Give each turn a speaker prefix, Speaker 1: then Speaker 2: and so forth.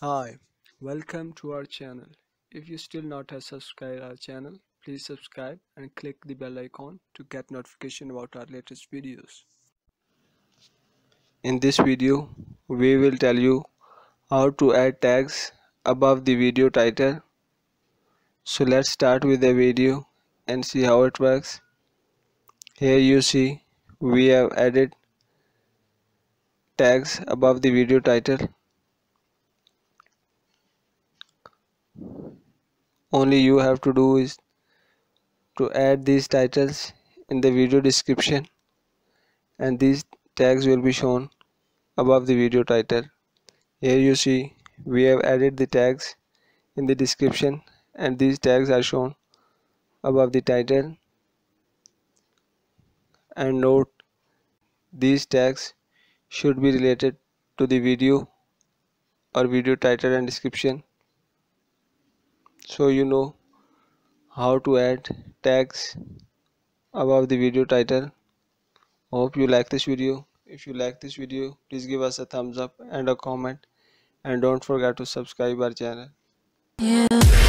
Speaker 1: Hi, welcome to our channel. If you still not have subscribed our channel, please subscribe and click the bell icon to get notification about our latest videos. In this video, we will tell you how to add tags above the video title. So let's start with the video and see how it works. Here you see we have added tags above the video title. Only you have to do is to add these titles in the video description, and these tags will be shown above the video title. Here you see we have added the tags in the description, and these tags are shown above the title. And note, these tags should be related to the video or video title and description, so you know how to add tags above the video title. Hope you like this video. If you like this video, please give us a thumbs up and a comment, and don't forget to subscribe our channel.
Speaker 2: Yeah.